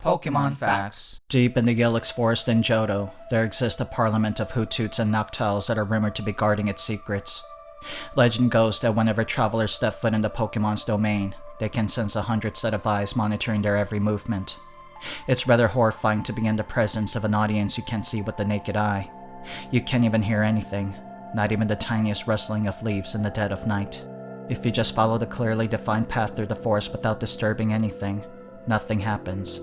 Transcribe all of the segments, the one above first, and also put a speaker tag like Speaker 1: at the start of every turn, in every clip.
Speaker 1: Pokemon Phax.
Speaker 2: Deep in the Ilex Forest in Johto, there exists a parliament of Hoothoots and noctowls that are rumored to be guarding its secrets. Legend goes that whenever travelers step foot in the Pokemon's domain, they can sense 100 set of eyes monitoring their every movement. It's rather horrifying to be in the presence of an audience you can't see with the naked eye. You can't even hear anything, not even the tiniest rustling of leaves in the dead of night. If you just follow the clearly defined path through the forest without disturbing anything, nothing happens.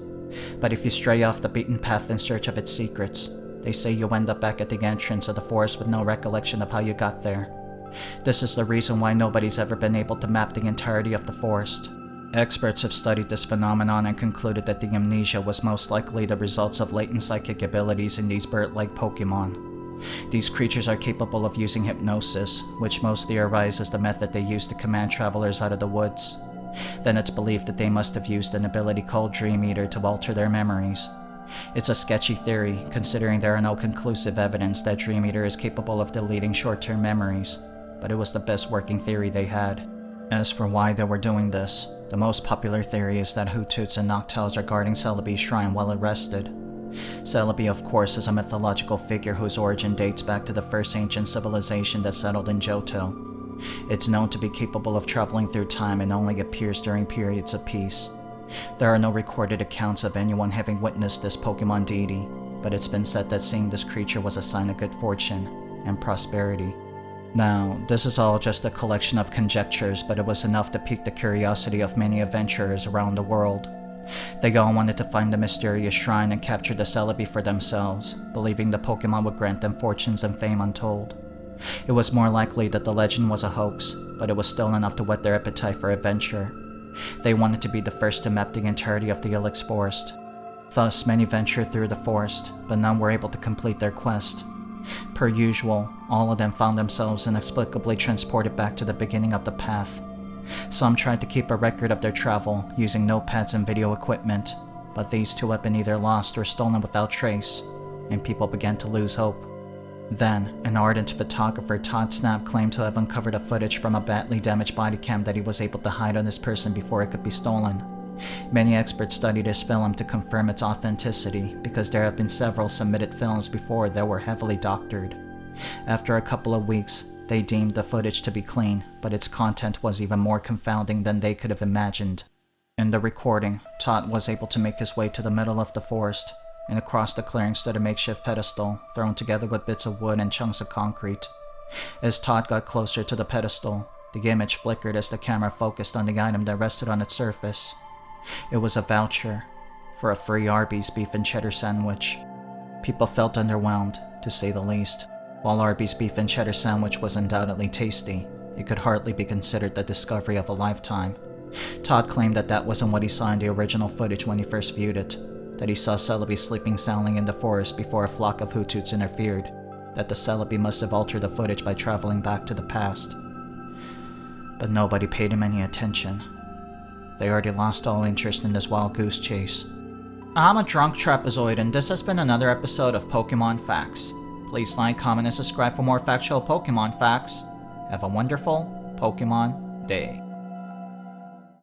Speaker 2: But if you stray off the beaten path in search of its secrets, they say you end up back at the entrance of the forest with no recollection of how you got there. This is the reason why nobody's ever been able to map the entirety of the forest. Experts have studied this phenomenon and concluded that the amnesia was most likely the results of latent psychic abilities in these bird-like Pokemon. These creatures are capable of using hypnosis, which most theorize is the method they use to command travelers out of the woods. Then it's believed that they must have used an ability called Dream Eater to alter their memories. It's a sketchy theory, considering there are no conclusive evidence that Dream Eater is capable of deleting short-term memories, but it was the best working theory they had. As for why they were doing this, the most popular theory is that Hootoots and noctowls are guarding Celebi's shrine while arrested. Celebi, of course, is a mythological figure whose origin dates back to the first ancient civilization that settled in Johto. It's known to be capable of traveling through time and only appears during periods of peace. There are no recorded accounts of anyone having witnessed this Pokemon deity, but it's been said that seeing this creature was a sign of good fortune and prosperity. Now, this is all just a collection of conjectures, but it was enough to pique the curiosity of many adventurers around the world. They all wanted to find the mysterious shrine and capture the Celebi for themselves, believing the Pokemon would grant them fortunes and fame untold. It was more likely that the legend was a hoax, but it was still enough to whet their appetite for adventure. They wanted to be the first to map the entirety of the Ilex Forest. Thus, many ventured through the forest, but none were able to complete their quest. Per usual, all of them found themselves inexplicably transported back to the beginning of the path. Some tried to keep a record of their travel using notepads and video equipment, but these too had been either lost or stolen without trace, and people began to lose hope. Then, an ardent photographer, Todd Snap, claimed to have uncovered a footage from a badly damaged body cam that he was able to hide on this person before it could be stolen. Many experts studied this film to confirm its authenticity because there have been several submitted films before that were heavily doctored. After a couple of weeks, they deemed the footage to be clean, but its content was even more confounding than they could have imagined. In the recording, Todd was able to make his way to the middle of the forest, and across the clearing stood a makeshift pedestal, thrown together with bits of wood and chunks of concrete. As Todd got closer to the pedestal, the image flickered as the camera focused on the item that rested on its surface. It was a voucher for a free Arby's beef and cheddar sandwich. People felt underwhelmed, to say the least. While Arby's beef and cheddar sandwich was undoubtedly tasty, it could hardly be considered the discovery of a lifetime. Todd claimed that that wasn't what he saw in the original footage when he first viewed it, that he saw Celebi sleeping soundly in the forest before a flock of Hootoots interfered, that the Celebi must have altered the footage by traveling back to the past. But nobody paid him any attention. They already lost all interest in this wild goose chase. I'm a drunk trapezoid, and this has been another episode of Pokemon Phax. Please like, comment, and subscribe for more factual Pokemon facts. Have a wonderful Pokemon day.